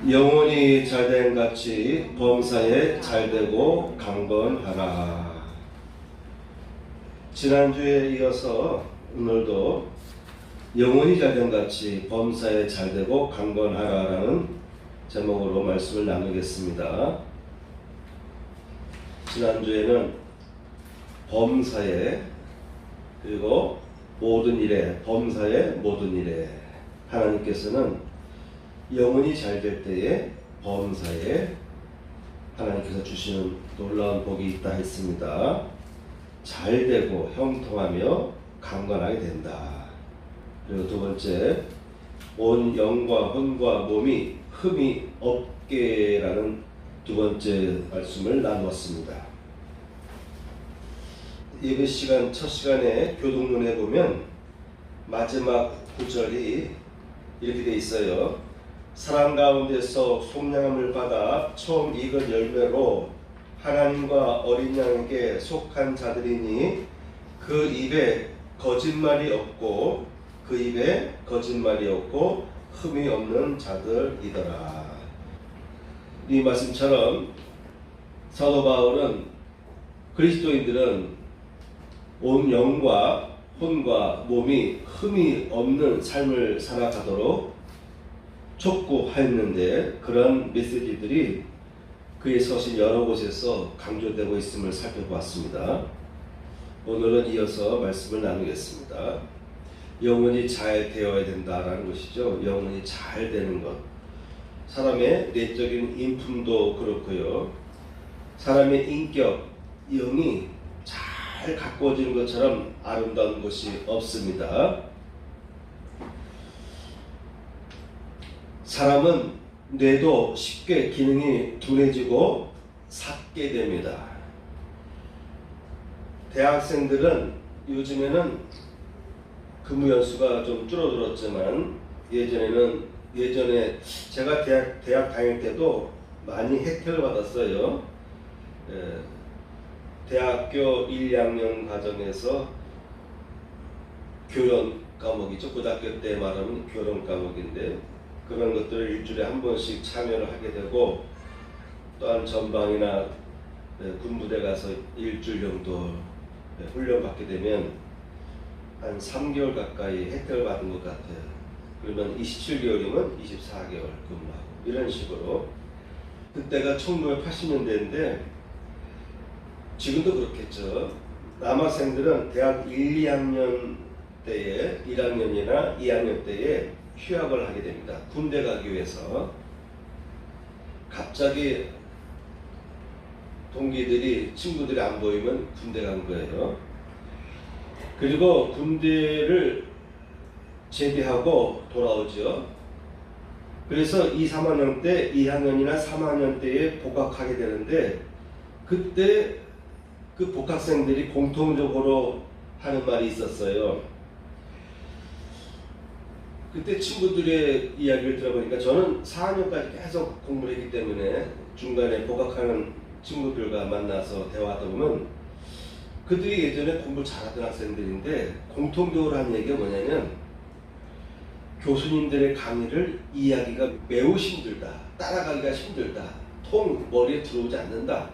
영혼이 잘된 같이 범사에 잘되고 강건하라. 지난주에 이어서 오늘도 영혼이 잘된 같이 범사에 잘되고 강건하라라는 제목으로 말씀을 나누겠습니다. 지난주에는 범사에, 그리고 모든 일에, 범사에 모든 일에, 하나님께서는 영혼이 잘 될 때에 범사에 하나님께서 주시는 놀라운 복이 있다 했습니다. 잘 되고 형통하며 강건하게 된다. 그리고 두 번째, 온 영과 혼과 몸이 흠이 없게라는 두 번째 말씀을 나누었습니다. 예배 시간 첫 시간에 교동문에 보면 마지막 구절이 이렇게 돼 있어요. 사람 가운데서 속량함을 받아 처음 익은 열매로 하나님과 어린 양에게 속한 자들이니 그 입에 거짓말이 없고 흠이 없는 자들이더라. 이 말씀처럼 사도 바울은 그리스도인들은 온 영과 혼과 몸이 흠이 없는 삶을 살아가도록 촉구하였는데, 그런 메시지들이 그의 서신 여러 곳에서 강조되고 있음을 살펴보았습니다. 오늘은 이어서 말씀을 나누겠습니다. 영혼이 잘 되어야 된다라는 것이죠. 영혼이 잘 되는 것. 사람의 내적인 인품도 그렇고요. 사람의 인격, 영이 잘 가꾸어지는 것처럼 아름다운 것이 없습니다. 사람은 뇌도 쉽게 기능이 둔해지고 삭게 됩니다. 대학생들은 요즘에는 근무 연수가 좀 줄어들었지만 예전에 제가 대학 다닐 때도 많이 혜택을 받았어요. 대학교 1, 2학년 과정에서 교련 과목이죠. 고등학교 때 말하면 교련 과목인데, 그런 것들을 일주일에 한 번씩 참여를 하게 되고, 또한 전방이나 군부대 가서 일주일 정도 훈련받게 되면 한 3개월 가까이 혜택을 받은 것 같아요. 그러면 27개월이면 24개월 근무하고 이런 식으로. 그때가 1980년대인데 지금도 그렇겠죠. 남학생들은 대학 1, 2학년 때에 1학년이나 2학년 때에 휴학을 하게 됩니다. 군대 가기 위해서. 갑자기 친구들이 안 보이면 군대 간 거예요. 그리고 군대를 제대하고 돌아오죠. 그래서 2, 3학년 때, 2학년이나 3학년 때에 복학하게 되는데, 그때 그 복학생들이 공통적으로 하는 말이 있었어요. 그때 친구들의 이야기를 들어보니까, 저는 4학년까지 계속 공부를 했기 때문에 중간에 복학하는 친구들과 만나서 대화하다 보면 그들이 예전에 공부를 잘하던 학생들인데 공통적으로 하는 얘기가 뭐냐면, 교수님들의 강의를 이해하기가 매우 힘들다, 따라가기가 힘들다, 통 머리에 들어오지 않는다.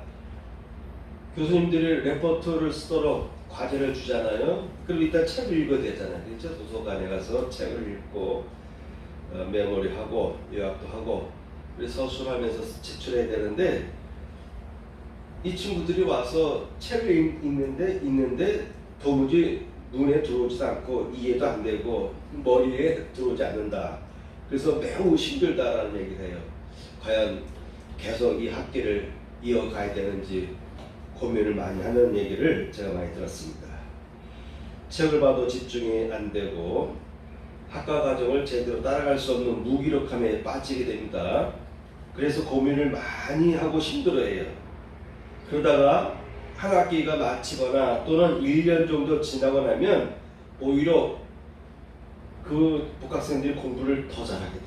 교수님들이 레포트를 쓰도록 과제를 주잖아요. 그리고 일단 책을 읽어야 되잖아요. 그렇죠? 도서관에 가서 책을 읽고 메모리하고 요약도 하고, 그래서 서술하면서 제출해야 되는데, 이 친구들이 와서 책을 읽는데 도무지 눈에 들어오지도 않고 이해도 안 되고 머리에 들어오지 않는다. 그래서 매우 힘들다라는 얘기를 해요. 과연 계속 이 학기를 이어가야 되는지 고민을 많이 하는 얘기를 제가 많이 들었습니다. 책을 봐도 집중이 안 되고 학과 과정을 제대로 따라갈 수 없는 무기력함에 빠지게 됩니다. 그래서 고민을 많이 하고 힘들어해요. 그러다가 한 학기가 마치거나 또는 1년 정도 지나고 나면 오히려 그 복학생들이 공부를 더 잘하게 돼요.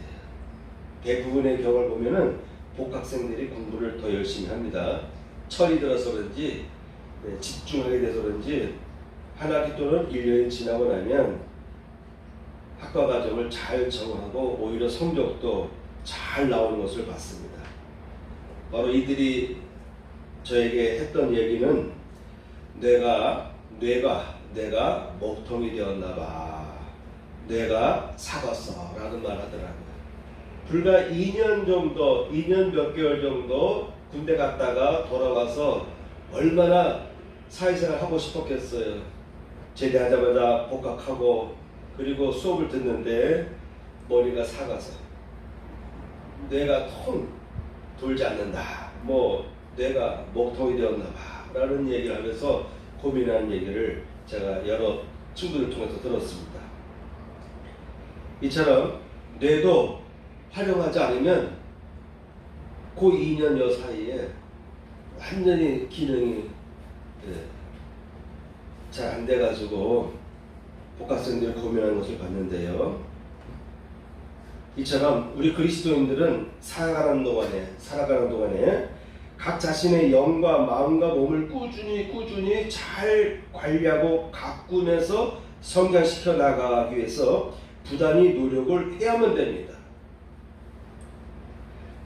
대부분의 경우를 보면은 복학생들이 공부를 더 열심히 합니다. 철이 들어서 그런지, 집중하게 돼서 그런지, 한 학기 또는 1년이 지나고 나면 학과 과정을 잘 적응하고 오히려 성적도 잘 나오는 것을 봤습니다. 바로 이들이 저에게 했던 얘기는 뇌가 먹통이 되었나 봐. 뇌가 사갔어 라는 말 하더라고요. 불과 2년 몇 개월 정도 군대 갔다가 돌아와서 얼마나 사회생활 하고 싶었겠어요. 제대하자마자 복학하고 그리고 수업을 듣는데 머리가 사가서 뇌가 통 돌지 않는다. 뇌가 먹통이 되었나 봐 라는 얘기를 하면서 고민하는 얘기를 제가 여러 친구들을 통해서 들었습니다. 이처럼 뇌도 활용하지 않으면 그 2년여 사이에 완전히 기능이 잘 안 돼가지고 복학생들이 고민하는 것을 봤는데요. 이처럼 우리 그리스도인들은 살아가는 동안에 각 자신의 영과 마음과 몸을 꾸준히 잘 관리하고 가꾸면서 성장시켜 나가기 위해서 부단히 노력을 해야만 됩니다.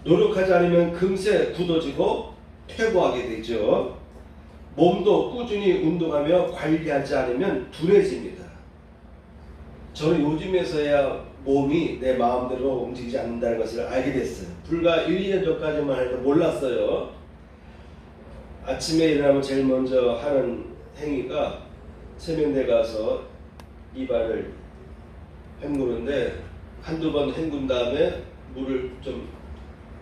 노력하지 않으면 금세 굳어지고 퇴보하게 되죠. 몸도 꾸준히 운동하며 관리하지 않으면 둔해집니다. 저는 요즘에서야 몸이 내 마음대로 움직이지 않는다는 것을 알게 됐어요. 불과 1, 2년 전까지만 해도 몰랐어요. 아침에 일어나면 제일 먼저 하는 행위가 세면대 가서 입안을 헹구는데 한두 번 헹군 다음에 물을 좀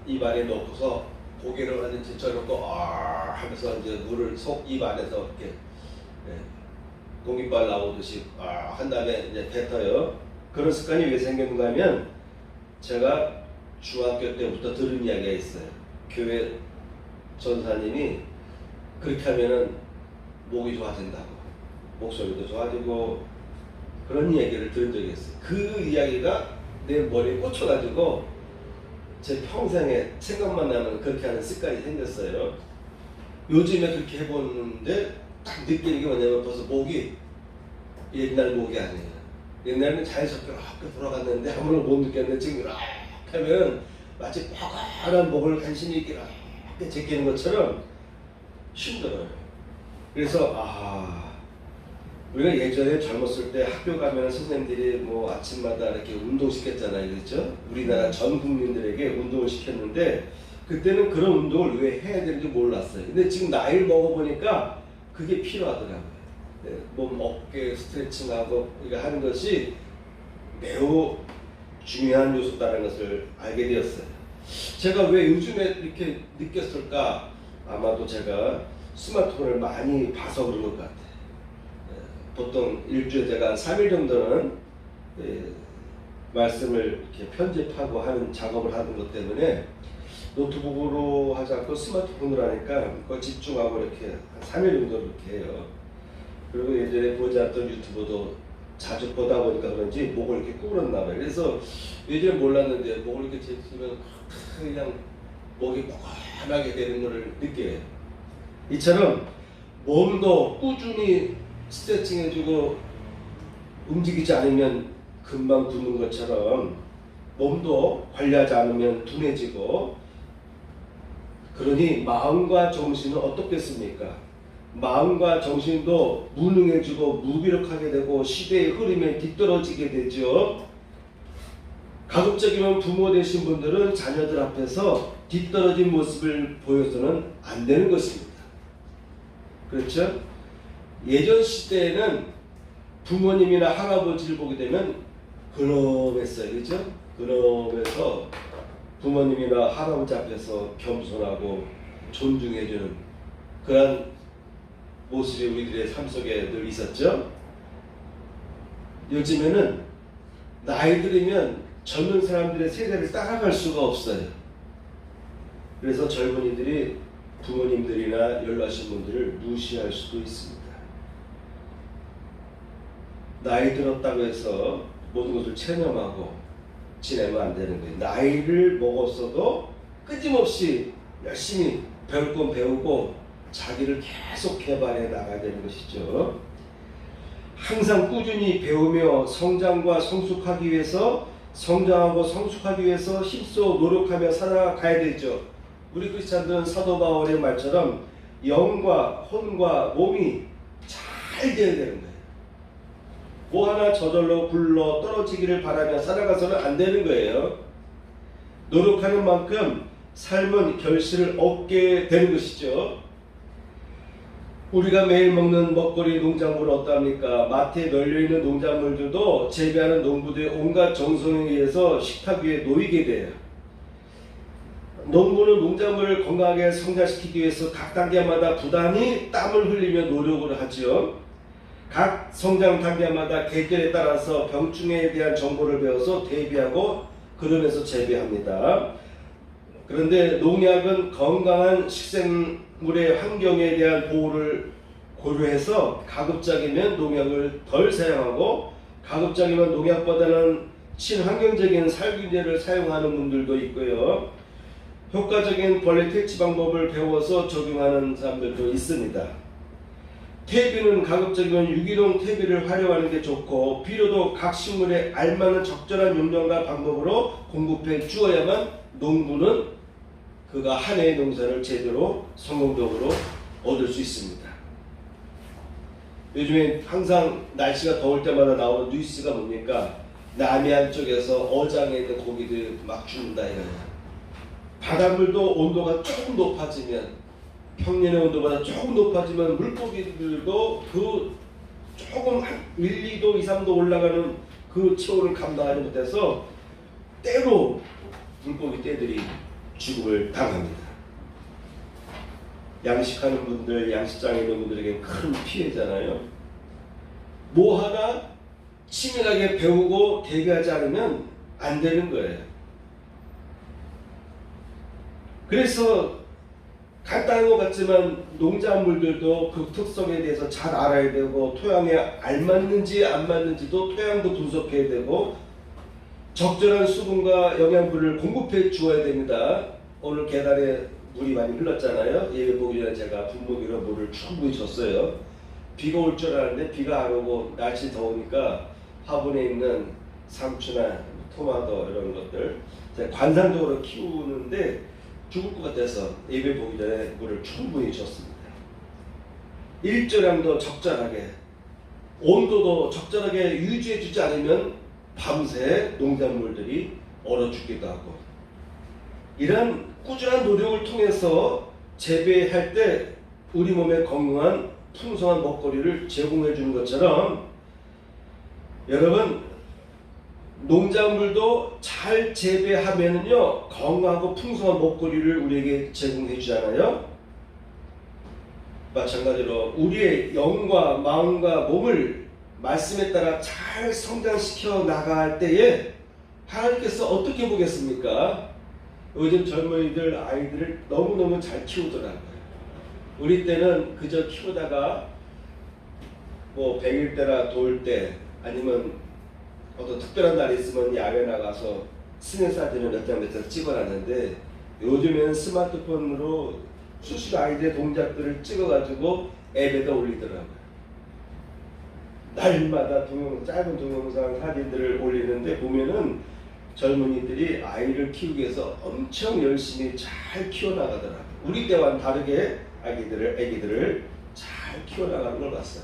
입안에 넣고서 고개를 완전 제쳐놓고 하면서 이제 물을 입 안에서 이렇게 공깃발 나오듯이 한 다음에 이제 뱉어요. 그런 습관이 왜 생겼는가 하면 제가 중학교 때부터 들은 이야기가 있어요. 교회 전사님이 그렇게 하면은 목이 좋아진다고, 목소리도 좋아지고 그런 얘기를 들은 적이 있어요. 그 이야기가 내 머리에 꽂혀가지고 제 평생에 생각만 나면 그렇게 하는 습관이 생겼어요. 요즘에 그렇게 해보는데 딱 느끼는 게 뭐냐면 벌써 목이 옛날 목이 아니에요. 옛날에는 자연스럽게 이렇게 돌아갔는데 아무런 못 느꼈는데 지금 이렇게 하면 마치 뻐근한 목을 간신히 이렇게 제끼는 것처럼 힘들어요. 그래서 우리가 예전에 젊었을 때 학교 가면 선생님들이 아침마다 이렇게 운동시켰잖아요. 그렇죠? 우리나라 전 국민들에게 운동을 시켰는데 그때는 그런 운동을 왜 해야 되는지 몰랐어요. 근데 지금 나이를 먹어보니까 그게 필요하더라고요. 몸 어깨 스트레칭하고 이거 하는 것이 매우 중요한 요소다라는 것을 알게 되었어요. 제가 왜 요즘에 이렇게 느꼈을까? 아마도 제가 스마트폰을 많이 봐서 그런 것 같아요. 보통 일주일에 제가 3일 정도는 말씀을 이렇게 편집하고 하는 작업을 하는 것 때문에 노트북으로 하지 않고 스마트폰으로 하니까 그걸 집중하고 이렇게 한 3일 정도 이렇게 해요. 그리고 예전에 보지 않던 유튜브도 자주 보다 보니까 그런지 목을 이렇게 구부렸나 봐요. 그래서 예전에 몰랐는데 목을 이렇게 제치면 그냥 목이 뻐근하게 되는 것을 느껴요. 이처럼 몸도 꾸준히 스트레칭 해주고 움직이지 않으면 금방 굳는 것처럼 몸도 관리하지 않으면 둔해지고, 그러니 마음과 정신은 어떻겠습니까? 마음과 정신도 무능해지고 무기력하게 되고 시대의 흐름에 뒤떨어지게 되죠. 가급적이면 부모 되신 분들은 자녀들 앞에서 뒤떨어진 모습을 보여서는 안 되는 것입니다. 그렇죠? 예전 시대에는 부모님이나 할아버지를 보게 되면 근엄했어요. 그렇죠? 근엄해서 부모님이나 할아버지 앞에서 겸손하고 존중해주는 그런 모습이 우리들의 삶 속에 늘 있었죠. 요즘에는 나이 들으면 젊은 사람들의 세대를 따라갈 수가 없어요. 그래서 젊은이들이 부모님들이나 연로하신 분들을 무시할 수도 있습니다. 나이 들었다고 해서 모든 것을 체념하고 지내면 안 되는 거예요. 나이를 먹었어도 끊임없이 열심히 배울 건 배우고 자기를 계속 개발해 나가야 되는 것이죠. 항상 꾸준히 배우며 성장과 성숙하기 위해서 성장하고 성숙하기 위해서 힘써 노력하며 살아가야 되죠. 우리 크리스찬들은 사도 바울의 말처럼 영과 혼과 몸이 잘 되어야 되는 거예요. 뭐 하나 저절로 굴러 떨어지기를 바라며 살아가서는 안 되는 거예요. 노력하는 만큼 삶은 결실을 얻게 되는 것이죠. 우리가 매일 먹는 먹거리 농작물은 어떠합니까? 마트에 널려있는 농작물들도 재배하는 농부들의 온갖 정성에 의해서 식탁 위에 놓이게 돼요. 농부는 농작물을 건강하게 성장시키기 위해서 각 단계마다 부단히 땀을 흘리며 노력을 하죠. 각 성장 단계마다 계절에 따라서 병충해에 대한 정보를 배워서 대비하고 그러면서 재배합니다. 그런데 농약은 건강한 식생물의 환경에 대한 보호를 고려해서 가급적이면 농약을 덜 사용하고 가급적이면 농약보다는 친환경적인 살균제를 사용하는 분들도 있고요. 효과적인 벌레 퇴치 방법을 배워서 적용하는 사람들도 있습니다. 퇴비는 가급적이면 유기농 퇴비를 활용하는 게 좋고 비료도 각 식물에 알맞는 적절한 용량과 방법으로 공급해 주어야만 농부는 그가 한 해의 농사를 제대로 성공적으로 얻을 수 있습니다. 요즘에 항상 날씨가 더울 때마다 나오는 뉴스가 뭡니까? 남해안 쪽에서 어장에 있는 고기들 막 죽는다 이거예요. 바닷물도 온도가 조금 높아지면 평년의 온도보다 조금 높아지면 물고기들도 그 조금 한 1, 2도, 2, 3도 올라가는 그 체온을 감당하지 못해서 때로 물고기 떼들이 죽음을 당합니다. 양식하는 분들, 양식장에 있는 분들에게 큰 피해잖아요. 뭐 하나 치밀하게 배우고 대비하지 않으면 안 되는 거예요. 그래서 간단한 것 같지만 농작물들도 그 특성에 대해서 잘 알아야 되고 토양에 알맞는지 안 맞는지도 토양도 분석해야 되고 적절한 수분과 영양분을 공급해 주어야 됩니다. 오늘 계단에 물이 많이 흘렀잖아요. 예배 보기 전에 제가 분무기로 물을 충분히 줬어요. 비가 올 줄 알았는데 비가 안 오고 날씨 더우니까 화분에 있는 상추나 토마토 이런 것들 제가 관상적으로 키우는데 죽을 것 같아서 예배 보기 전에 물을 충분히 줬습니다. 일조량도 적절하게 온도도 적절하게 유지해 주지 않으면 밤새 농작물들이 얼어 죽기도 하고 이런 꾸준한 노력을 통해서 재배할 때 우리 몸에 건강한 풍성한 먹거리를 제공해 주는 것처럼 여러분 농작물도 잘 재배하면은요 건강하고 풍성한 먹거리를 우리에게 제공해 주잖아요. 마찬가지로 우리의 영과 마음과 몸을 말씀에 따라 잘 성장시켜 나갈 때에 하나님께서 어떻게 보겠습니까? 요즘 젊은이들 아이들을 너무너무 잘 키우더라고요. 우리 때는 그저 키우다가 뭐 100일 때나 돌 때 아니면 어떤 특별한 날이 있으면 야외 나가서 스냅 사진을 몇 장 찍어놨는데 요즘에는 스마트폰으로 수시로 아이들의 동작들을 찍어가지고 앱에다 올리더라고요. 날마다 짧은 동영상 사진들을 올리는데 보면은 젊은이들이 아이를 키우기 위해서 엄청 열심히 잘 키워나가더라고요. 우리 때와는 다르게 애기들을 잘 키워나가는 걸 봤어요.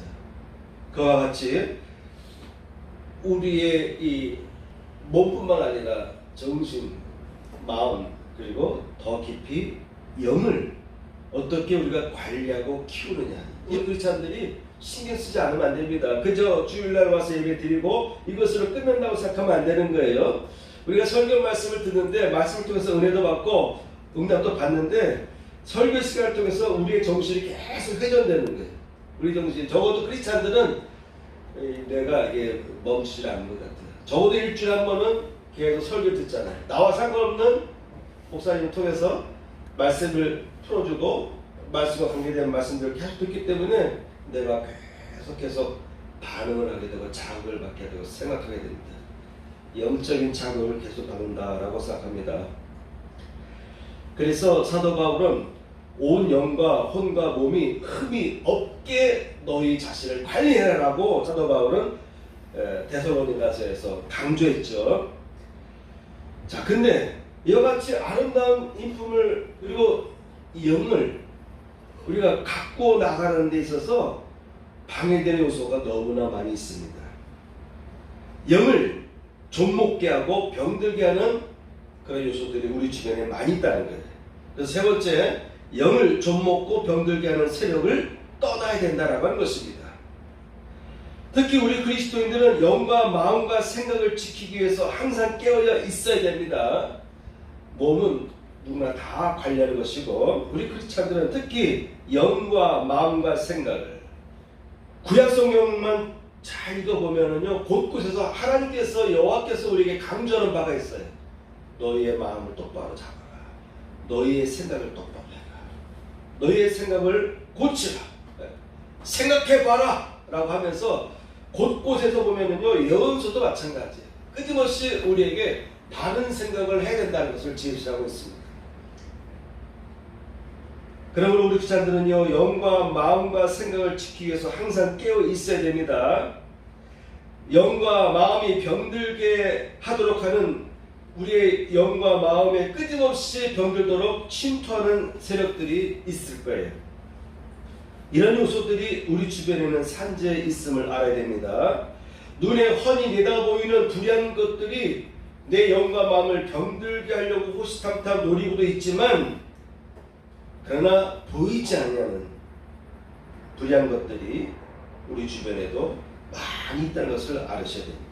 그와 같이 우리의 이 몸뿐만 아니라 정신, 마음 그리고 더 깊이 영을 어떻게 우리가 관리하고 키우느냐. 이 크리스찬들이 신경 쓰지 않으면 안 됩니다. 그저 주일날 와서 예배 드리고 이것으로 끝난다고 생각하면 안 되는 거예요. 우리가 설교 말씀을 듣는데 말씀을 통해서 은혜도 받고 응답도 받는데 설교 시간을 통해서 우리의 정신이 계속 회전되는 거예요. 우리 정신, 적어도 크리스찬들은 내가 이게 멈추지 않는 것 같아요. 적어도 일주일에 한 번은 계속 설교 듣잖아요. 나와 상관없는 목사님을 통해서 말씀을 풀어주고 말씀과 관계된 말씀들을 계속 듣기 때문에 내가 계속 반응을 하게 되고 자극을 받게 되고 생각하게 됩니다. 영적인 자극을 계속 받는다라고 생각합니다. 그래서 사도 바울은 온 영과 혼과 몸이 흠이 없게 너희 자신을 관리해라라고 사도 바울은 데살로니가서에서 강조했죠. 자, 근데 이와 같이 아름다운 인품을 그리고 이 영을 우리가 갖고 나가는 데 있어서 방해되는 요소가 너무나 많이 있습니다. 영을 좀먹게 하고 병들게 하는 그런 요소들이 우리 주변에 많이 있다는 거예요. 그래서 세 번째, 영을 좀먹고 병들게 하는 세력을 떠나야 된다라고 하는 것입니다. 특히 우리 그리스도인들은 영과 마음과 생각을 지키기 위해서 항상 깨어져 있어야 됩니다. 몸은 누구나 다 관리하는 것이고, 우리 크리스찬들은 특히 영과 마음과 생각을, 구약 성경만 잘 읽어보면은요, 곳곳에서 하나님께서, 여호와께서 우리에게 강조하는 바가 있어요. 너희의 마음을 똑바로 잡아라. 너희의 생각을 똑바로 해라. 너희의 생각을 고치라. 생각해봐라 라고 하면서 곳곳에서 보면은요, 예언서도 마찬가지예요. 끊임없이 우리에게 바른 생각을 해야 된다는 것을 제시하고 있습니다. 그러므로 우리 크리스찬들은요, 영과 마음과 생각을 지키기 위해서 항상 깨어 있어야 됩니다. 영과 마음이 병들게 하도록 하는, 우리의 영과 마음에 끊임없이 병들도록 침투하는 세력들이 있을 거예요. 이런 요소들이 우리 주변에는 산재해 있음을 알아야 됩니다. 눈에 훤히 내다보이는 불의한 것들이 내 영과 마음을 병들게 하려고 호시탐탐 노리고도 있지만, 그러나 보이지 않는 불의한 것들이 우리 주변에도 많이 있다는 것을 알으셔야 됩니다.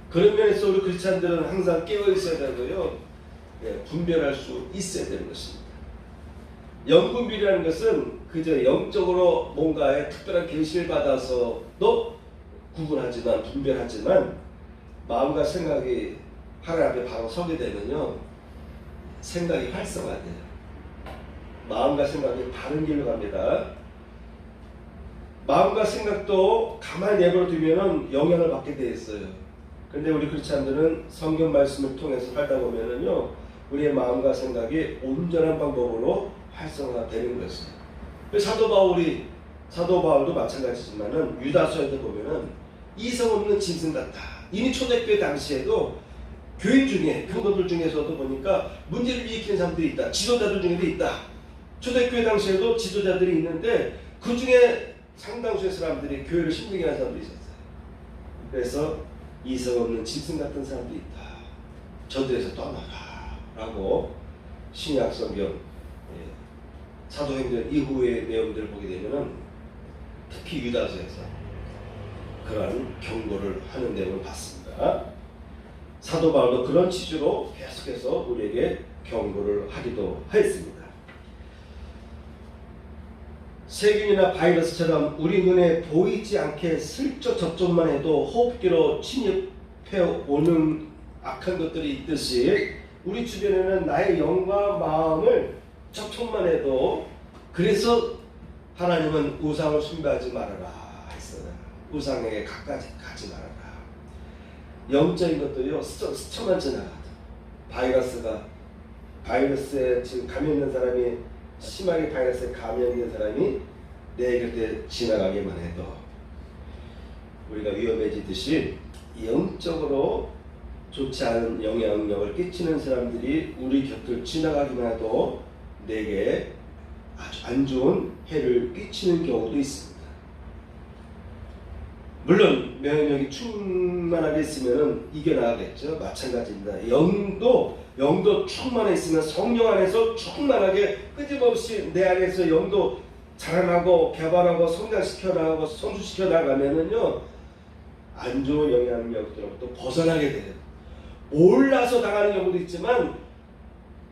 그런 면에서 우리 크리스찬들은 항상 깨어 있어야 되고요, 분별할 수 있어야 되는 것입니다. 영분별이라는 것은 그저 영적으로 뭔가의 특별한 계시를 받아서도 구분하지만, 분별하지만, 마음과 생각이 하나님 앞에 바로 서게 되면요, 생각이 활성화돼요. 마음과 생각이 바른 길로 갑니다. 마음과 생각도 가만히 내버려 두면은 영향을 받게 되어 있어요. 그런데 우리 크리스찬들은 성경 말씀을 통해서 살다 보면은요, 우리의 마음과 생각이 온전한 방법으로 활성화되는 것이에요. 사도 바울도 마찬가지지만은 유다서에도 보면은 이성 없는 짐승 같다. 이미 초대교회 당시에도 교인 중에, 교도들 중에서도 보니까 문제를 일으키는 사람들이 있다. 지도자들 중에도 있다. 초대교회 당시에도 지도자들이 있는데 그 중에 상당수의 사람들이 교회를 힘들게 하는 사람들이 있었어요. 그래서 이성 없는 짐승 같은 사람들이 있다. 저들에서 떠나라 라고 신약 성경 사도행전 이후의 내용들을 보게 되면은 특히 유다서에서 그러한 경고를 하는 내용을 봤습니다. 사도 바울도 그런 취지로 계속해서 우리에게 경고를 하기도 했습니다. 세균이나 바이러스처럼 우리 눈에 보이지 않게 슬쩍 접촉만 해도 호흡기로 침입해 오는 악한 것들이 있듯이, 우리 주변에는 나의 영과 마음을 접촉만 해도, 그래서 하나님은 우상을 숭배하지 말아라 했어요. 우상에게 가까이 가지 말아라. 영적인 것도요, 스쳐만 지나가도, 바이러스에 지금 감염된 사람이, 심하게 바이러스에 감염된 사람이 내 곁에 지나가기만 해도 우리가 위험해지듯이, 영적으로 좋지 않은 영향력을 끼치는 사람들이 우리 곁을 지나가기만 해도 내게 아주 안 좋은 해를 끼치는 경우도 있습니다. 물론 면역력이 충만하게 있으면 이겨나가겠죠. 마찬가지입니다. 영도 충만해 있으면 성령 안에서 충만하게 끊임없이 내 안에서 영도 자라나고 개발하고 성장시켜 나가고 성숙시켜 나가면은요, 안 좋은 영향력들로부터 벗어나게 돼요. 몰라서 당하는 경우도 있지만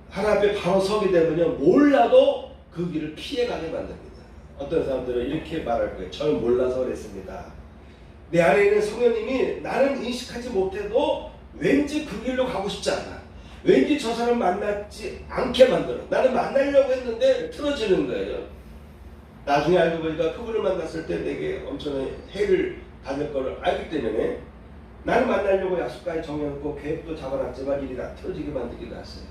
하나님 앞에 바로 서게 되면요, 몰라도 그 길을 피해가게 만듭니다. 어떤 사람들은 이렇게 말할 거예요. 저는 몰라서 그랬습니다. 내 안에 있는 성령님이 나는 인식하지 못해도 왠지 그 길로 가고 싶지 않아. 왠지 저 사람 만나지 않게 만들어. 나는 만나려고 했는데 틀어지는 거예요. 나중에 알고 보니까 그분을 만났을 때 내게 엄청난 해를 받을 거를 알기 때문에 나는 만나려고 약속까지 정해놓고 계획도 잡아놨지만 일이 다 틀어지게 만들기도 했어요.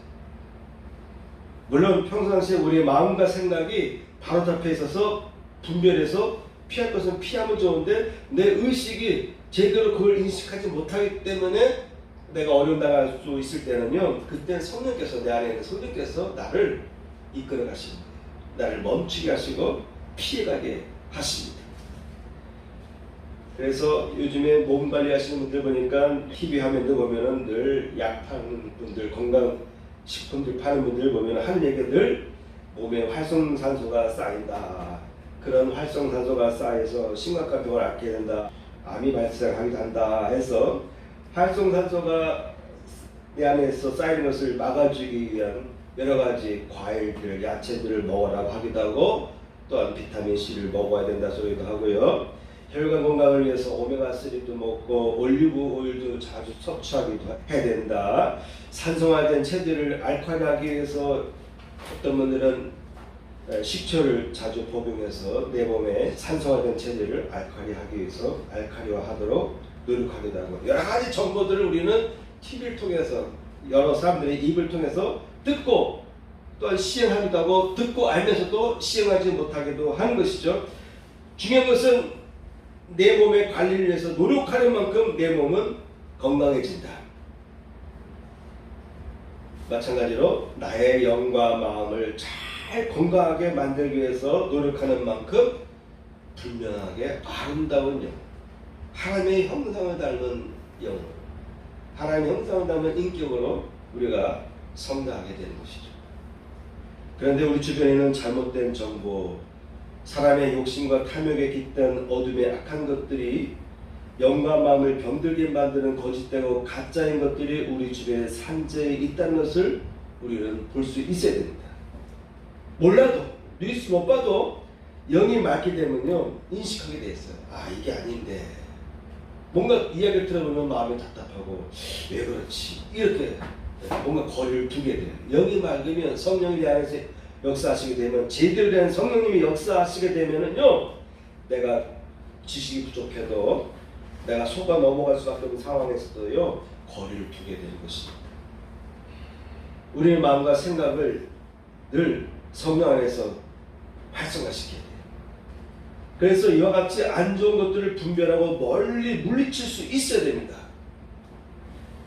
물론 평상시에 우리의 마음과 생각이 바로 잡혀 있어서 분별해서 피할 것은 피하면 좋은데, 내 의식이 제대로 그걸 인식하지 못하기 때문에 내가 어려움 당할 수 있을 때는요, 그때 성령께서, 내 안에 있는 성령께서 나를 이끌어 가시는 거예요. 나를 멈추게 하시고 피해가게 하십니다. 그래서 요즘에 몸 관리하시는 분들 보니까 TV 화면도 보면은 늘 약 파는 분들, 건강식품들 파는 분들 보면 하는 얘기가 늘 몸에 활성산소가 쌓인다. 그런 활성산소가 쌓여서 심각한 병을 앓게 된다. 암이 발생하기도 한다 해서 활성산소가 내 안에서 쌓이는 것을 막아주기 위한 여러 가지 과일들, 야채들을 먹으라고 하기도 하고, 또한 비타민C를 먹어야 된다 소리도 하고요. 혈관 건강을 위해서 오메가3도 먹고 올리브 오일도 자주 섭취하기도 해야 된다. 산성화된 체질을 알칼리하기 위해서 어떤 분들은 식초를 자주 복용해서 내 몸에 산성화된 체질을 알칼리하기 위해서 알칼리화하도록 노력하기도 하고, 여러 가지 정보들을 우리는 TV를 통해서 여러 사람들의 입을 통해서 듣고 또한 시행하기도 하고, 듣고 알면서도 시행하지 못하기도 하는 것이죠. 중요한 것은 내 몸의 관리를 위해서 노력하는 만큼 내 몸은 건강해진다. 마찬가지로 나의 영과 마음을 잘 건강하게 만들기 위해서 노력하는 만큼 분명하게 아름다운 영, 하나님의 형상을 닮은 영, 하나님의 형상을 닮은 인격으로 우리가 성장하게 되는 것이죠. 그런데 우리 주변에는 잘못된 정보, 사람의 욕심과 탐욕에 깃든 어둠의 악한 것들이 영과 마음을 병들게 만드는 거짓되고 가짜인 것들이 우리 주변에 산재에 있다는 것을 우리는 볼 수 있어야 됩니다. 몰라도, 뉴스 못 봐도 영이 맑게 되면요, 인식하게 돼 있어요. 아, 이게 아닌데. 뭔가 이야기를 들어보면 마음이 답답하고, 왜 그렇지? 이렇게 뭔가 거리를 두게 돼요. 영이 맑으면 성령이 내 안에서 역사하시게 되면, 제대로 된 성령님이 역사하시게 되면은요, 내가 지식이 부족해도, 내가 속아 넘어갈 수밖에 없는 상황에서도요, 거리를 두게 되는 것입니다. 우리의 마음과 생각을 늘 성령 안에서 활성화시켜야 돼요. 그래서 이와 같이 안 좋은 것들을 분별하고 멀리 물리칠 수 있어야 됩니다.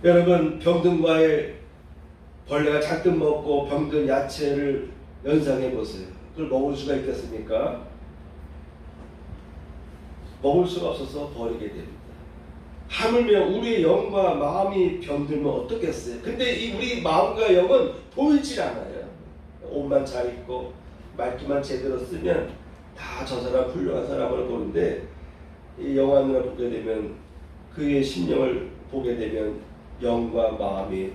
여러분, 병든 과일, 벌레가 잔뜩 먹고 병든 야채를 연상해 보세요. 그걸 먹을 수가 있겠습니까? 먹을 수가 없어서 버리게 됩니다. 하물며 우리의 영과 마음이 병들면 어떻겠어요? 근데 이 우리 마음과 영은 보이질 않아요. 옷만 잘 입고 말투만 제대로 쓰면 다 저 사람 훌륭한 사람을 보는데, 이 영안을 보게 되면, 그의 심령을 보게 되면 영과 마음이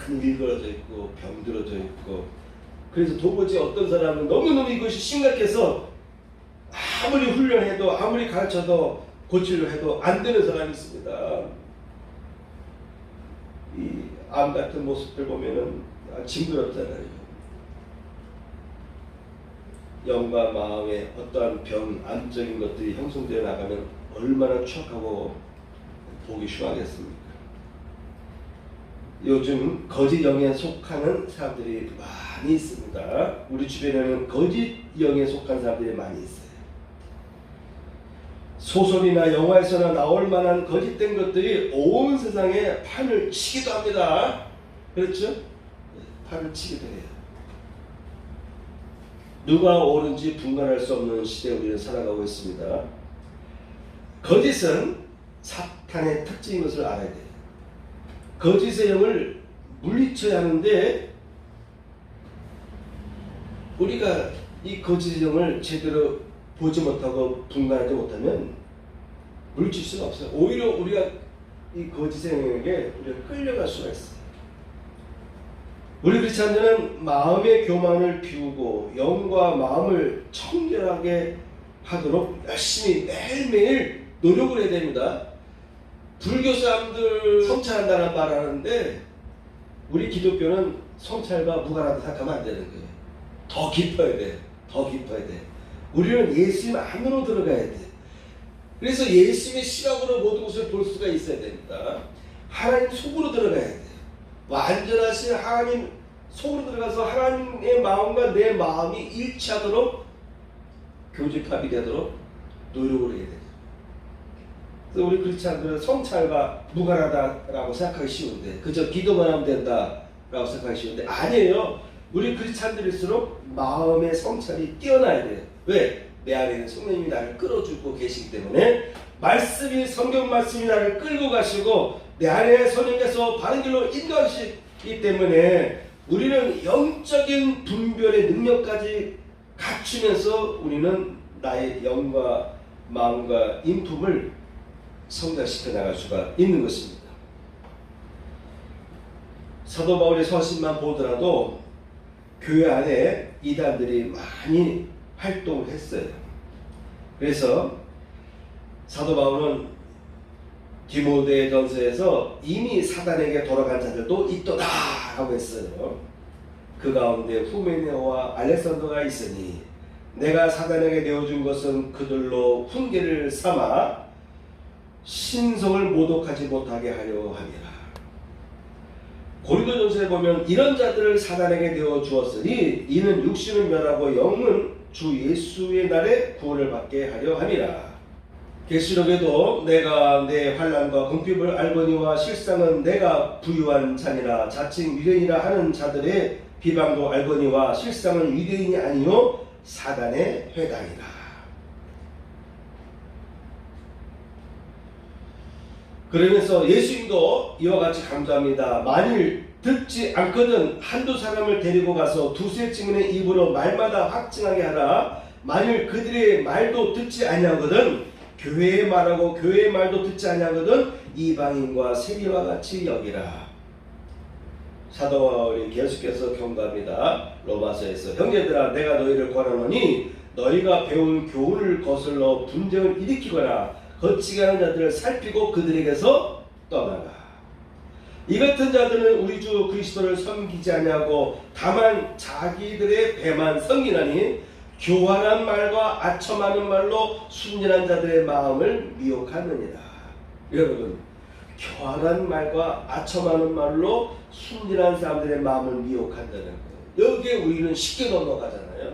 일그러져 있고 병들어져 있고, 그래서 도무지 어떤 사람은 너무너무 이것이 심각해서 아무리 훈련해도 아무리 가르쳐도 고치려 해도 안 되는 사람이 있습니다. 이 암 같은 모습들 보면은 징그럽잖아요. 영과 마음에 어떠한 병, 암적인 것들이 형성되어 나가면 얼마나 추악하고 보기 흉하겠습니까? 요즘 거짓 영에 속하는 사람들이 많이 있습니다. 우리 주변에는 거짓 영에 속한 사람들이 많이 있어요. 소설이나 영화에서나 나올 만한 거짓된 것들이 온 세상에 판을 치기도 합니다. 그렇죠? 판을 치기도 해요. 누가 옳은지 분간할 수 없는 시대에 우리는 살아가고 있습니다. 거짓은 사탄의 특징인 것을 알아야 돼요. 거짓의 영을 물리쳐야 하는데, 우리가 이 거짓의 영을 제대로 보지 못하고 분간하지 못하면 물리칠 수가 없어요. 오히려 우리가 이 거짓의 영에게 우리가 끌려갈 수가 있어요. 우리 크리스찬들은 마음의 교만을 비우고 영과 마음을 청결하게 하도록 열심히 매일매일 노력을 해야 됩니다. 불교 사람들 성찰한다는 말 하는데, 우리 기독교는 성찰과 무관하다 생각하면 안 되는 거예요. 더 깊어야 돼. 더 깊어야 돼. 우리는 예수님 안으로 들어가야 돼. 그래서 예수님의 시각으로 모든 것을 볼 수가 있어야 됩니다. 하나님 속으로 들어가야 돼. 완전하신 하나님 속으로 들어가서 하나님의 마음과 내 마음이 일치하도록, 교집합이 되도록 노력을 해야 돼. 그래서 우리 크리스찬들은 성찰과 무관하다라고 생각하기 쉬운데, 그저 기도만 하면 된다라고 생각하기 쉬운데, 아니에요. 우리 크리스찬들일수록 마음의 성찰이 뛰어나야 돼요. 왜? 내 안에 있는 성령님이 나를 끌어주고 계시기 때문에, 성경 말씀이 나를 끌고 가시고 내 안에 성령께서 바른 길로 인도하시기 때문에, 우리는 영적인 분별의 능력까지 갖추면서 우리는 나의 영과 마음과 인품을 성장시켜 나갈 수가 있는 것입니다. 사도 바울의 서신만 보더라도 교회 안에 이단들이 많이 활동을 했어요. 그래서 사도 바울은 디모데전서에서 이미 사단에게 돌아간 자들도 있도다 하고 했어요. 그 가운데 후메네오와 알렉산더가 있으니 내가 사단에게 내어준 것은 그들로 훈계를 삼아 신성을 모독하지 못하게 하려 함이라. 고린도전서에 보면 이런 자들을 사단에게 내어 주었으니 이는 육신은 멸하고 영은 주 예수의 날에 구원을 받게 하려 함이라. 계시록에도 내가 내 환난과 궁핍을 알거니와 실상은 내가 부유한 자니라 자칭 유대인이라 하는 자들의 비방도 알거니와 실상은 유대인이 아니요 사단의 회당이라. 그러면서 예수님도 이와 같이 강조합니다. 만일 듣지 않거든 한두 사람을 데리고 가서 두세 증인의 입으로 말마다 확증하게 하라. 만일 그들의 말도 듣지 아니하거든 교회의 말하고 교회의 말도 듣지 아니하거든 이방인과 세리와 같이 여기라. 사도 바울이 계속해서 경고합니다. 로마서에서 형제들아 내가 너희를 권하노니 너희가 배운 교훈을 거슬러 분쟁을 일으키거나 거치게 하는 자들을 살피고 그들에게서 떠나라. 이 같은 자들은 우리 주 그리스도를 섬기지 아니하고 다만 자기들의 배만 섬기나니 교활한 말과 아첨하는 말로 순진한 자들의 마음을 미혹하느니라. 여러분, 교활한 말과 아첨하는 말로 순진한 사람들의 마음을 미혹한다는 거, 여기에 우리는 쉽게 넘어가잖아요.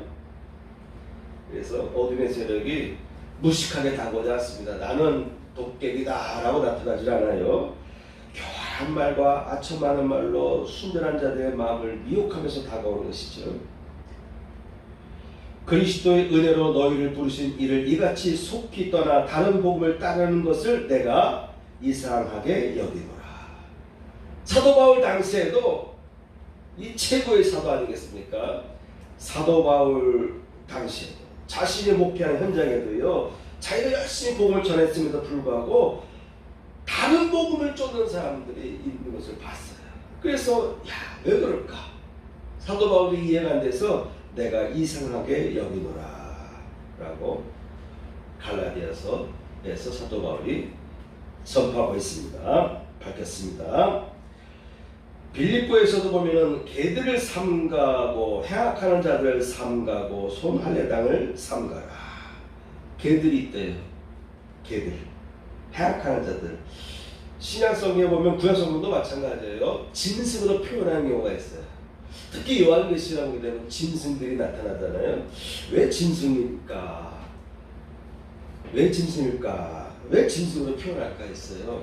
그래서 어둠의 세력이 무식하게 다가오지 않습니다. 나는 도깨비다 라고 나타나질 않아요. 교활한 말과 아첨하는 말로 순진한 자들의 마음을 미혹하면서 다가오는 것이죠. 그리스도의 은혜로 너희를 부르신 이를 이같이 속히 떠나 다른 복음을 따르는 것을 내가 이상하게 여기노라. 사도 바울 당시에도 이 최고의 사도 아니겠습니까? 사도 바울 당시에도 자신이 목회하는 현장에도요, 자기가 열심히 복음을 전했음에도 불구하고 다른 복음을 쫓는 사람들이 있는 것을 봤어요. 그래서 왜 그럴까? 사도 바울이 이해가 안 돼서 내가 이상하게 여기노라 라고 갈라디아서에서 사도 바울이 선포하고 있습니다. 밝혔습니다. 빌립보에서도 보면은 개들을 삼가고 행악하는 자들을 삼가고 손할례당을 삼가라. 개들이 있대요. 개들, 행악하는 자들. 신약성경에 보면 구약성경도 마찬가지예요. 짐승으로 표현하는 경우가 있어요. 특히 요한계시록 보게 되면 짐승들이 나타나잖아요. 왜 짐승일까? 왜 짐승일까? 왜 짐승으로 표현할까 했어요.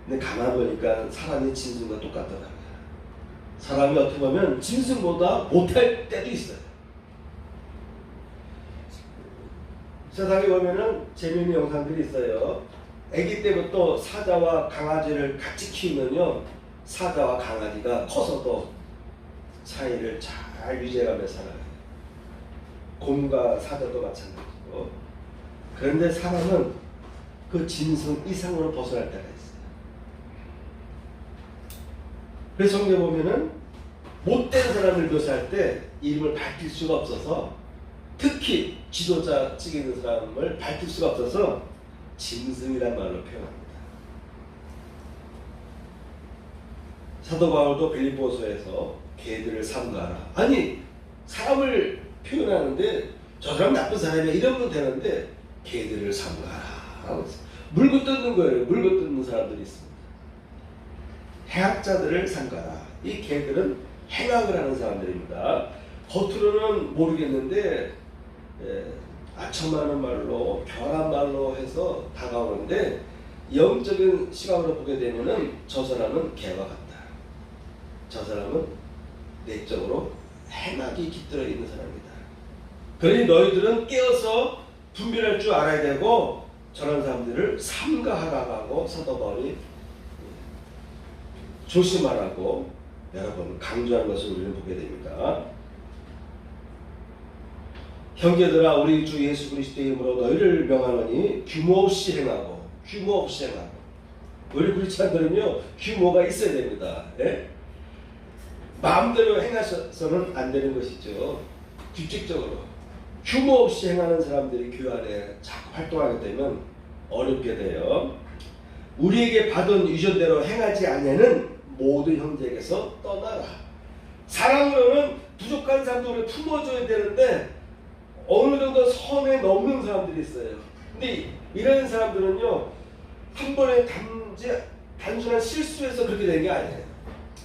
근데 가만 보니까 사람이 짐승과 똑같더라고요. 사람이 어떻게 보면 짐승보다 못할 때도 있어요. 세상에 보면은 재미있는 영상들이 있어요. 아기 때부터 사자와 강아지를 같이 키우면요, 사자와 강아지가 커서도 사이를 잘 유지해가며 살아요. 곰과 사자도 마찬가지고. 그런데 사람은 그 짐승 이상으로 벗어날 때가 있어요. 그래서 성경에 보면은 못된 사람을 묘사할 때 이름을 밝힐 수가 없어서, 특히 지도자 측에 있는 사람을 밝힐 수가 없어서 짐승이란 말로 표현합니다. 사도 바울도 빌립보서에서 개들을 삼가라. 아니, 사람을 표현하는데 저 사람 나쁜 사람이야 이러면 되는데 개들을 삼가라. 물고 뜯는 거예요. 물고 뜯는 사람들이 있습니다. 행악자들을 삼가라. 이 개들은 행악을 하는 사람들입니다. 겉으로는 모르겠는데 아첨하는 말로 변한 말로 해서 다가오는데 영적인 시각으로 보게 되면은 저 사람은 개와 같다. 저 사람은 내적으로 행악이 깃들어 있는 사람이다. 그러니 너희들은 깨어서 분별할 줄 알아야 되고 저런 사람들을 삼가하라고 사도 바울이 조심하라고 여러분 강조한 것을 우리는 보게 됩니다. 형제들아 우리 주 예수 그리스도의 이름으로 너희를 명하노니 규모 없이 행하고 우리 그리스도인들은요 규모가 있어야 됩니다. 예? 마음대로 행하셔서는 안 되는 것이죠. 규칙적으로 규모 없이 행하는 사람들이 교회 안에 자꾸 활동하게 되면 어렵게 돼요. 우리에게 받은 유전대로 행하지 아니하는 모든 형제에게서 떠나라. 사랑으로는 부족한 사람들을 품어줘야 되는데 어느 정도 선에 넘는 사람들이 있어요. 근데 이런 사람들은요 한 번에 단순한 실수에서 그렇게 된 게 아니에요.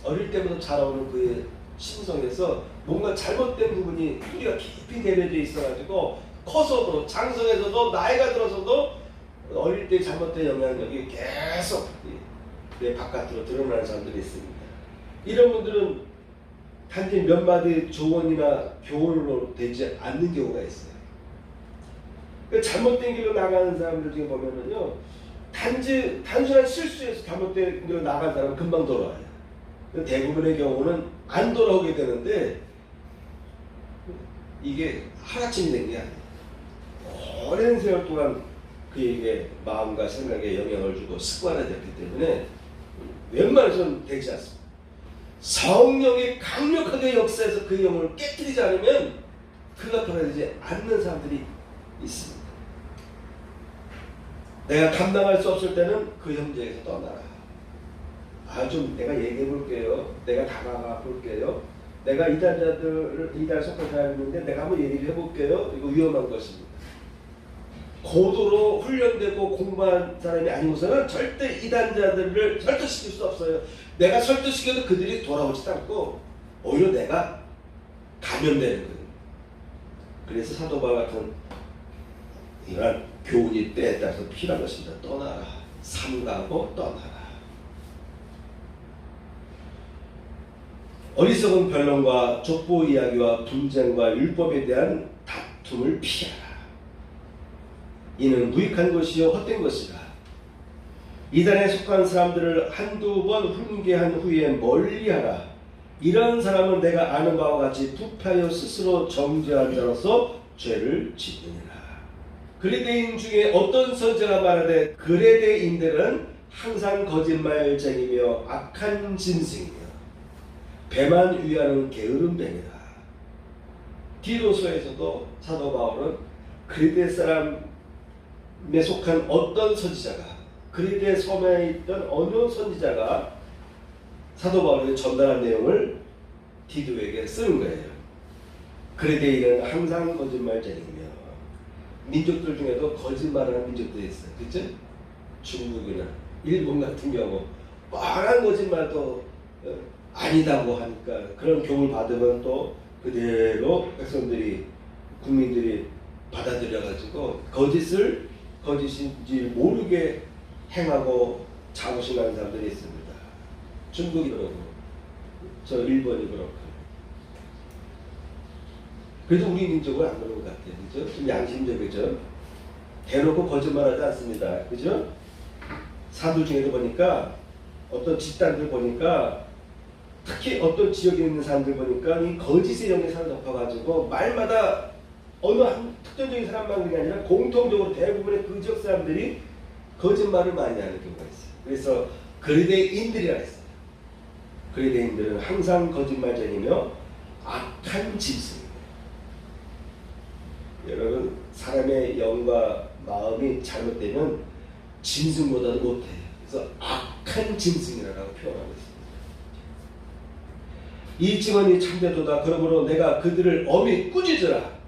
어릴 때부터 자라오는 그의 심성에서 뭔가 잘못된 부분이 뿌리가 깊이 내려져 있어가지고 커서도 장성에서도 나이가 들어서도 어릴 때 잘못된 영향력이 계속 내 바깥으로 드러나는 사람들이 있습니다. 이런 분들은 단지 몇 마디 조언이나 교훈으로 되지 않는 경우가 있어요. 그러니까 잘못된 길로 나가는 사람들 중에 보면은요, 단순한 실수에서 잘못된 길로 나간 사람은 금방 돌아와요. 대부분의 경우는 안 돌아오게 되는데 이게 하루아침이 된 게 아니에요. 오랜 세월 동안 그에게 마음과 생각에 영향을 주고 습관화됐기 때문에 웬만해서는 되지 않습니다. 성령이 강력하게 역사해서 그 영을 깨뜨리지 않으면 그가 변화되지 않는 사람들이 있습니다. 내가 감당할 수 없을 때는 그 형제에서 떠나라. 좀 내가 얘기해 볼게요. 내가 다가가 볼게요. 내가 이단 속한 사람인데 내가 한번 얘기를 해볼게요. 이거 위험한 것입니다. 고도로 훈련되고 공부한 사람이 아니고서는 절대 이단자들을 설득시킬 수 없어요. 내가 설득시켜도 그들이 돌아오지도 않고 오히려 내가 감염되는 거예요. 그래서 사도 바울 같은 이러한 교훈이 때에 따라서 필요한 것입니다. 떠나라. 삼가고 떠나라. 어리석은 변론과 족보 이야기와 분쟁과 율법에 대한 다툼을 피하라. 이는 무익한 것이요 헛된 것이라. 이단에 속한 사람들을 한두 번 훈계한 후에 멀리하라. 이런 사람은 내가 아는 바와 같이 부패하여 스스로 정죄한 자로서 죄를 짓느니라. 그레데인 중에 어떤 선지자가 말하되 그레데인들은 항상 거짓말쟁이며 악한 짐승이며 배만 위하는 게으름뱅이다. 디도서에서도 사도 바울은 그레데 사람에 속한 어떤 선지자가 그레데 섬에 있던 어느 선지자가 사도 바울에게 전달한 내용을 디도에게 쓰는 거예요. 그레데인은 항상 거짓말쟁이며 민족들 중에도 거짓말하는 민족들이 있어요. 그렇죠? 중국이나 일본 같은 경우 뻔한 거짓말도 아니다고 하니까 그런 교훈을 받으면 또 그대로 백성들이 국민들이 받아들여가지고 거짓인지 모르게 행하고 자부심하는 사람들이 있습니다. 중국이 그렇고 저 일본이 그렇고. 그래도 우리 민족은 안 그런 것 같아요. 그죠? 좀 양심적이죠. 대놓고 거짓말하지 않습니다. 그죠? 사도 중에도 보니까 어떤 집단들 보니까 특히 어떤 지역에 있는 사람들 보니까 이 거짓의 영에 사로잡혀가지고 말마다 어느 한 특정적인 사람만이 아니라 공통적으로 대부분의 그 지역 사람들이 거짓말을 많이 하는 경우가 있어요. 그래서 그레데인들이라 했어요. 그레데인들은 항상 거짓말쟁이며 악한 짐승입니다. 여러분, 사람의 영과 마음이 잘못되면 짐승보다도 못해요. 그래서 악한 짐승이라고 표현하고 있습니다. 이 증언이 참되도다. 그러므로 내가 그들을 엄히 꾸짖으라.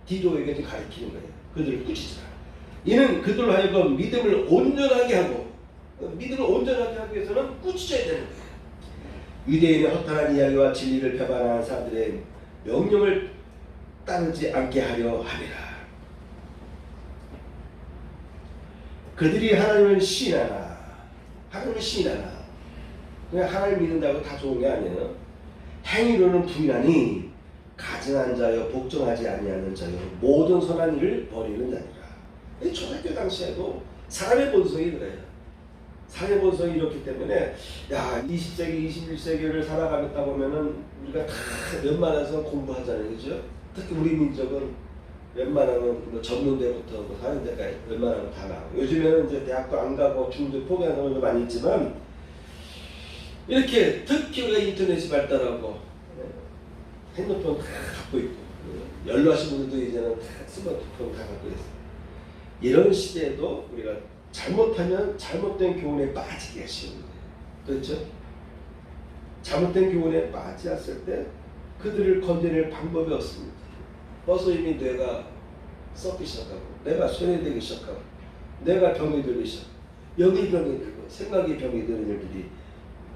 디도에게 좀 가르치는 거예요. 그들을 꾸짖으라. 이는 그들로 하여금 믿음을 온전하게 하고, 믿음을 온전하게 하기 위해서는 꾸짖어야 되는 거예요. 유대인의 허탄한 이야기와 진리를 배반하는 사람들의 명령을 따르지 않게 하려 함이라. 그들이 하나님을 시인하나. 하나님을 시인하나. 그냥 하나님 믿는다고 다 좋은 게 아니에요. 행위로는 부인하니 가증한 자여 복종하지 아니하는 자여 모든 선한 일을 버리는 자니라. 초대교 당시에도 사람의 본성이 그래요. 사람의 본성이 이렇기 때문에 20세기, 21세기를 살아가다 보면은 우리가 다 웬만해서 공부하잖아요. 그죠? 특히 우리 민족은 웬만하면 뭐 전문대부터 뭐 하는 데까지 웬만하면 다 나와요. 요즘에는 이제 대학도 안 가고 중도 포기하는 사람도 많이 있지만 이렇게 특히 우리가 인터넷이 발달하고 핸드폰 다 갖고 있고 연로하신 분들도 이제는 다 스마트폰 다 갖고 있어요. 이런 시대에도 우리가 잘못하면 잘못된 교훈에 빠지기가 쉬운 거예요. 그렇죠? 잘못된 교훈에 빠졌을 때 그들을 건져낼 방법이 없습니다. 벌써 이미 뇌가 썩기 시작하고 내가 손해되기 시작하고 내가 병이 들기 시작하고 영이 병이 들고 생각이 병이 드는 일들이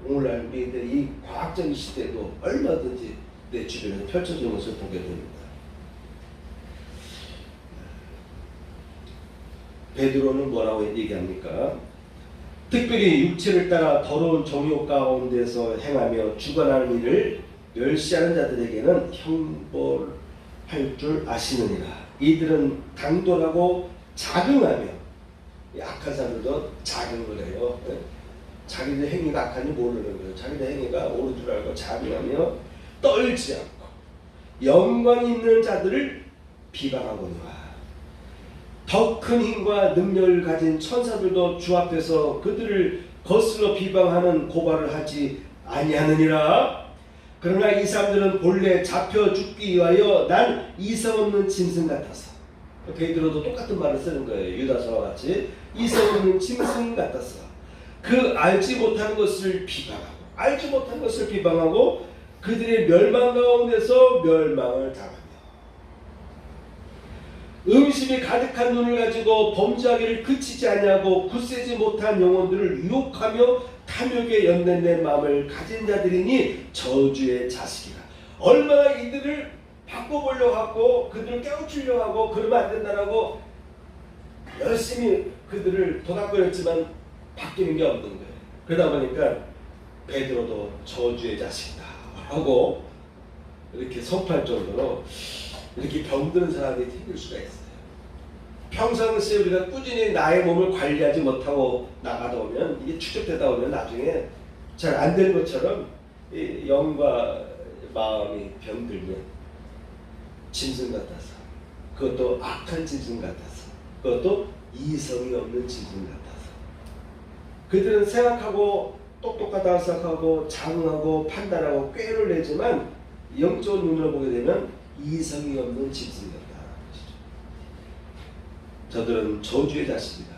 오늘날 우리들 이 과학적인 시대에도 얼마든지 내 주변에 펼쳐지는 것을 보게 됩니다. 베드로는 뭐라고 얘기합니까? 특별히 육체를 따라 더러운 정욕 가운데서 행하며 주관하는 일을 멸시하는 자들에게는 형벌할 줄 아시느니라. 이들은 당돌하고 자긍하며 악한 사람들도 자긍을 해요. 자기들 행위가 악한지 모르는 거예요. 자기들 행위가 옳은 줄 알고 자긍하며 떨지 않고 영광 있는 자들을 비방하거니와. 더 큰 힘과 능력을 가진 천사들도 주 앞에서 그들을 거슬러 비방하는 고발을 하지 아니하느니라. 그러나 이 사람들은 본래 잡혀 죽기 위하여 난 이성 없는 짐승 같아서. 베드로도 똑같은 말을 쓰는 거예요. 유다서와 같이 이성 없는 짐승 같아서 그 알지 못하는 것을 비방하고 그들의 멸망 가운데서 멸망을 당하며 음식이 가득한 눈을 가지고 범죄하기를 그치지 아니하고 굳세지 못한 영혼들을 유혹하며 탐욕에 연된된 마음을 가진 자들이니 저주의 자식이라. 얼마나 이들을 바꿔보려고 하고 그들을 깨우치려고 하고 그러면 안 된다라고 열심히 그들을 도닥거렸지만 바뀌는 게 없는 거예요. 그러다 보니까 베드로도 저주의 자식이다 하고 이렇게 선포할 정도로 이렇게 병드는 사람이 생길 수가 있어요. 평상시에 우리가 꾸준히 나의 몸을 관리하지 못하고 나가다 보면 이게 축적되다 보면 나중에 잘 안 되는 것처럼 이 영과 마음이 병들면 짐승 같아서, 그것도 악한 짐승 같아서, 그것도 이성이 없는 짐승 같아서, 그들은 생각하고 똑똑하다고 생각하고 장하고 판단하고 꾀를 내지만 영적 눈으로 보게 되면 이성이 없는 짐승 같다. 저들은 저주의 자식이다.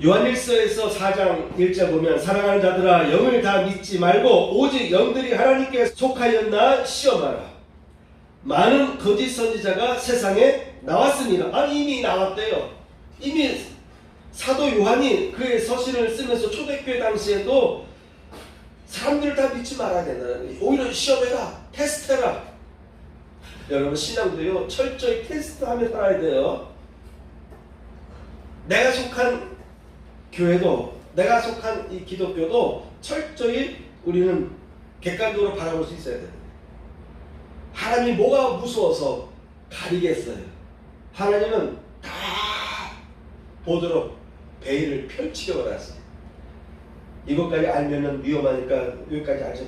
요한일서에서 4장 1절 보면 사랑하는 자들아 영을 다 믿지 말고 오직 영들이 하나님께 속하였나 시험하라. 많은 거짓 선지자가 세상에 나왔으니라. 이미 나왔대요. 이미 사도 요한이 그의 서신을 쓰면서 초대교회 당시에도 사람들을 다 믿지 말아야 된다. 오히려 시험해라. 테스트해라. 여러분 신앙도요 철저히 테스트하며 살아야 돼요. 내가 속한 교회도 내가 속한 이 기독교도 철저히 우리는 객관적으로 바라볼 수 있어야 돼요. 하나님이 뭐가 무서워서 가리겠어요. 하나님은 다 보도록 베일을 펼치려고 했어요. 이것까지 알면은 위험하니까 여기까지 알지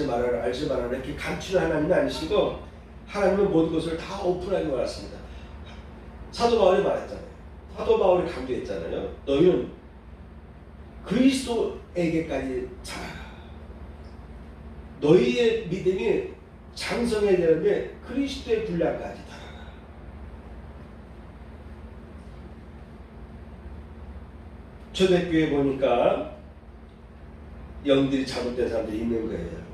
말아라 이렇게 감추는 하나님은 아니시고 하나님은 모든 것을 다 오픈하게 말했습니다. 사도 바울이 말했잖아요. 사도 바울이 강조했잖아요. 너희는 그리스도에게까지 자라라. 너희의 믿음이 장성해야 되는데 그리스도의 분량까지 달아라. 초대교회 보니까 영들이 잘못된 사람들이 있는 거예요.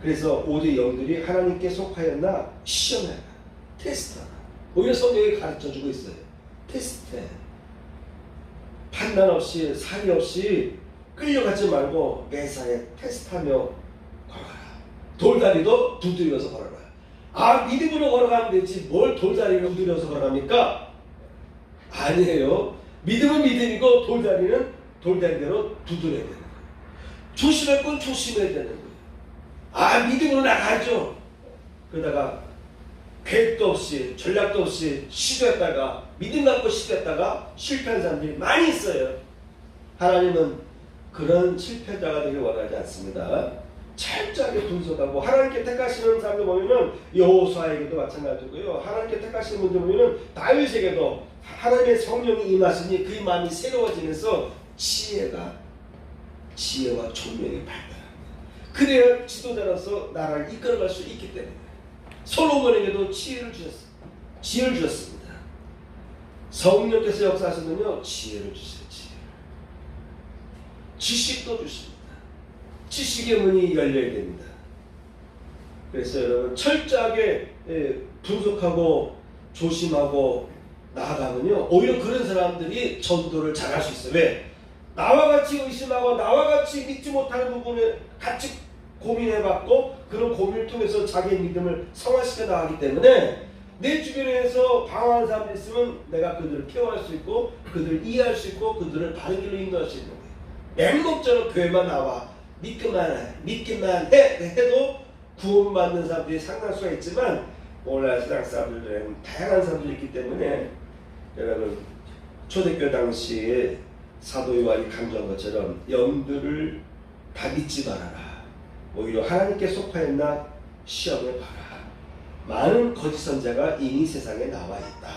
그래서 오직 영들이 하나님께 속하였나 시험해라. 테스트하라. 오히려 성경이 가르쳐주고 있어요. 테스트해. 판단 없이 사리 없이 끌려가지 말고 매사에 테스트하며 걸어가라. 돌다리도 두드려서 걸어라. 믿음으로 걸어가면 되지 뭘 돌다리로 두드려서 걸어갑니까? 아니에요. 믿음은 믿음이고 돌다리는 돌다리대로 두드려야 되는 거예요. 조심할 건 조심해야 되는 거예요. 아, 믿음으로 나가죠. 그러다가 계획도 없이 전략도 없이 시도했다가 믿음 갖고 시도했다가 실패한 사람들이 많이 있어요. 하나님은 그런 실패자가 되길 원하지 않습니다. 철저하게 분석하고 하나님께 택하시는 사람들 보면은 여호수아에게도 마찬가지고요. 하나님께 택하시는 분들 보면은 다윗에게도 하나님의 성령이 임하시니 그의 마음이 새로워지면서 지혜와 총명이 발달합니다. 그래야 지도자로서 나라를 이끌어갈 수 있기 때문에 솔로몬에게도 지혜를 주셨습니다. 성령께서 역사하시면요 지혜를 주세요. 지식도 주십니다. 지식의 문이 열려야 됩니다. 그래서 여러분 철저하게 분석하고 조심하고 나아가면요 오히려 그런 사람들이 전도를 잘할 수 있어요. 왜? 나와 같이 의심하고 나와 같이 믿지 못하는 부분을 같이 고민해봤고 그런 고민을 통해서 자기의 믿음을 성화시켜 나가기 때문에 내 주변에서 방황하는 사람들이 있으면 내가 그들을 케어할 수 있고 그들을 이해할 수 있고 그들을 바른 길로 인도할 수 있는 거예요. 맹목적으로 교회만 나와 믿기만 해도 구원받는 사람들이 상당수가 있지만 오늘날 세상 사람들은 다양한 사람들이 있기 때문에 여러분 초대교회 당시에 사도 요한이 강조한 것처럼 영들을 다 믿지 말아라. 오히려 하나님께 속하였나 시험해 봐라. 많은 거짓 선자가 이미 세상에 나와 있다.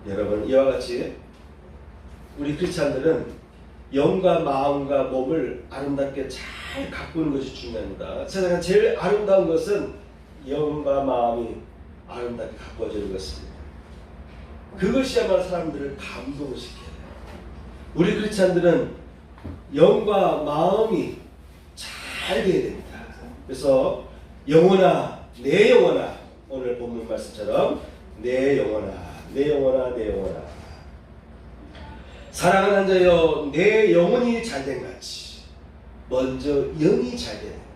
여러분 이와 같이 우리 크리스찬들은 영과 마음과 몸을 아름답게 잘 가꾸는 것이 중요합니다. 세상에 제일 아름다운 것은 영과 마음이 아름답게 가꾸어지는 것입니다. 그것이야말로 사람들을 감동시켜요. 우리 크리스찬들은 영과 마음이 잘 돼야 됩니다. 그래서 영혼아 내 영혼아 오늘 본문 말씀처럼 내 영혼아 내 영혼아 내 영혼아 사랑하는 자여 내 영혼이 잘된 같이 먼저 영이 잘 돼야 됩니다.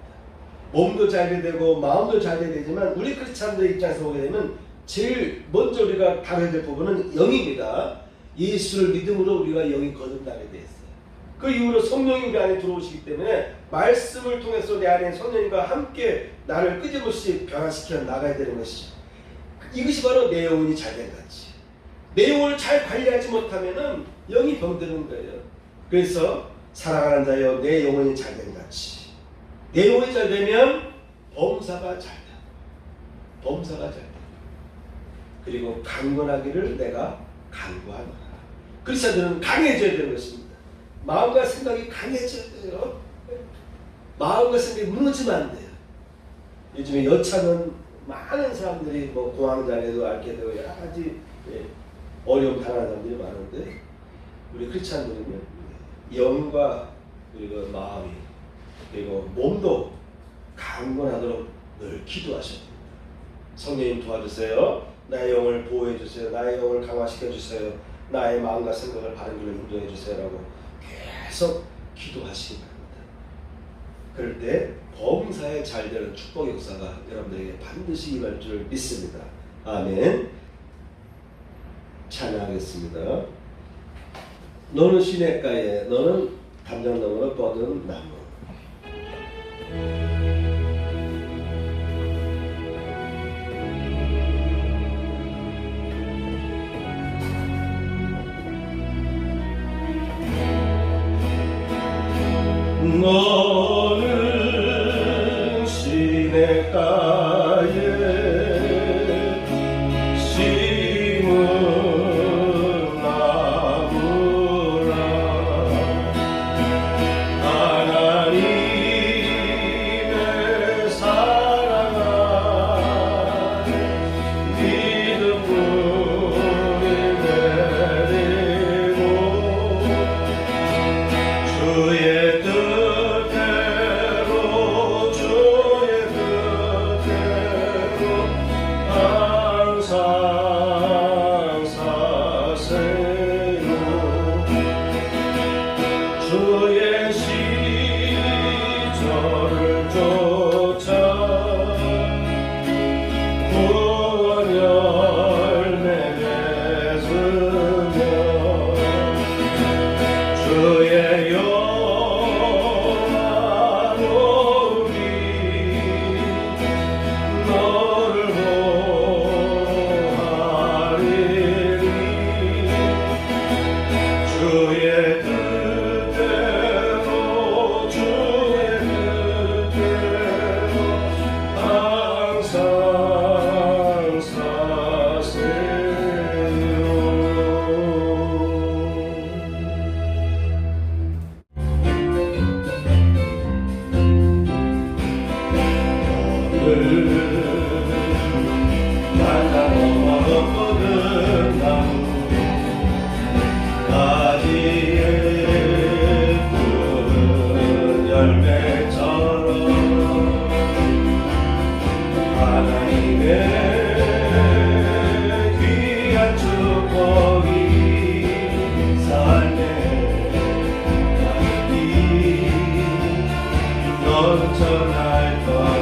몸도 잘 돼야 되고 마음도 잘 돼야 되지만 우리 크리스찬들의 입장에서 보게 되면 제일 먼저 우리가 다뤄야 될 부분은 영입니다. 예수를 믿음으로 우리가 영이 거듭나게 되어 있어요. 그 이후로 성령이 우리 안에 들어오시기 때문에 말씀을 통해서 내 안에 성령님과 함께 나를 끊임없이 변화시켜 나가야 되는 것이죠. 이것이 바로 내 영혼이 잘된 같이 내 영혼을 잘 관리하지 못하면은 영이 병드는 거예요. 그래서 사랑하는 자여 내 영혼이 잘된 같이 내 영혼이 잘 되면 범사가 잘 돼. 범사가 잘 돼. 그리고 강건하기를 내가 간구하노라. 크리스찬들은 강해져야 되는 것입니다. 마음과 생각이 강해져야 돼요. 마음과 생각이 무너지면 안 돼요. 요즘에 여차는 많은 사람들이 뭐 공황장애도 앓게 되고 여러 가지 어려움 당하는 사람들이 많은데 우리 크리스찬들은요 영과 그리고 마음이 그리고 몸도 강건하도록 늘 기도하셔야 됩니다. 성령님 도와주세요. 나의 영을 보호해 주세요. 나의 영을 강화시켜 주세요. 나의 마음과 생각을 바른 길로 인도해 주세요라고 계속 기도하시기 바랍니다. 그럴 때 범사에 잘 되는 축복 역사가 여러분들에게 반드시 임할 줄 믿습니다. 아멘. 찬양하겠습니다. 너는 시냇가에 너는 담장나무로 뻗은 나무. 너는 시냇가에 심은 나무라 하나님의 사랑아 믿음 뿌리 내리고 주의 모든 나무 가지에 푸른 열매처럼 하나님의 귀한 축복이 삶에 가득히 넘쳐날 거야.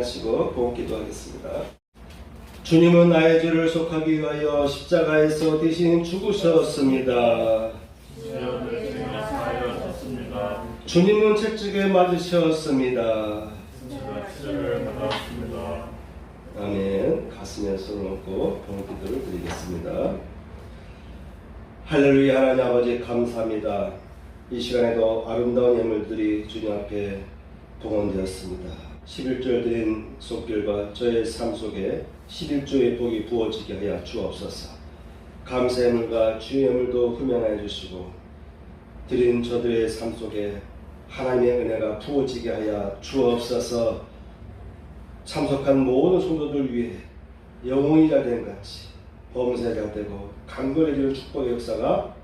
일어나시고 봉기도하겠습니다. 주님은 나의 죄를 속하기 위하여 십자가에서 대신 죽으셨습니다. 주님은 채찍에 맞으셨습니다. 아멘. 가슴에 손을 얹고 봉기도를 드리겠습니다. 할렐루야. 하나님 아버지 감사합니다. 이 시간에도 아름다운 예물들이 주님 앞에 동원되었습니다. 11절 드린 손길과 저의 삶 속에 11조의 복이 부어지게 하여 주옵소서. 감사의 예물과 주의 예물도 흠양하여 주시고 드린 저들의 삶 속에 하나님의 은혜가 부어지게 하여 주옵소서. 참석한 모든 성도들 위해 영혼이 자된 같이 범사가 되고 강건해지는 축복의 역사가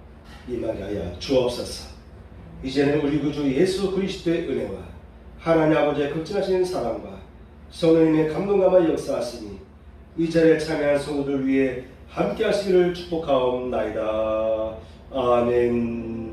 임하게 하여 주옵소서. 이제는 우리 구주 예수 그리스도의 은혜와 하나님 아버지의 극진하신 사랑과 성령님의 감동감화 역사하시니 이 자리에 참여한 성도들 위해 함께 하시기를 축복하옵나이다. 아멘.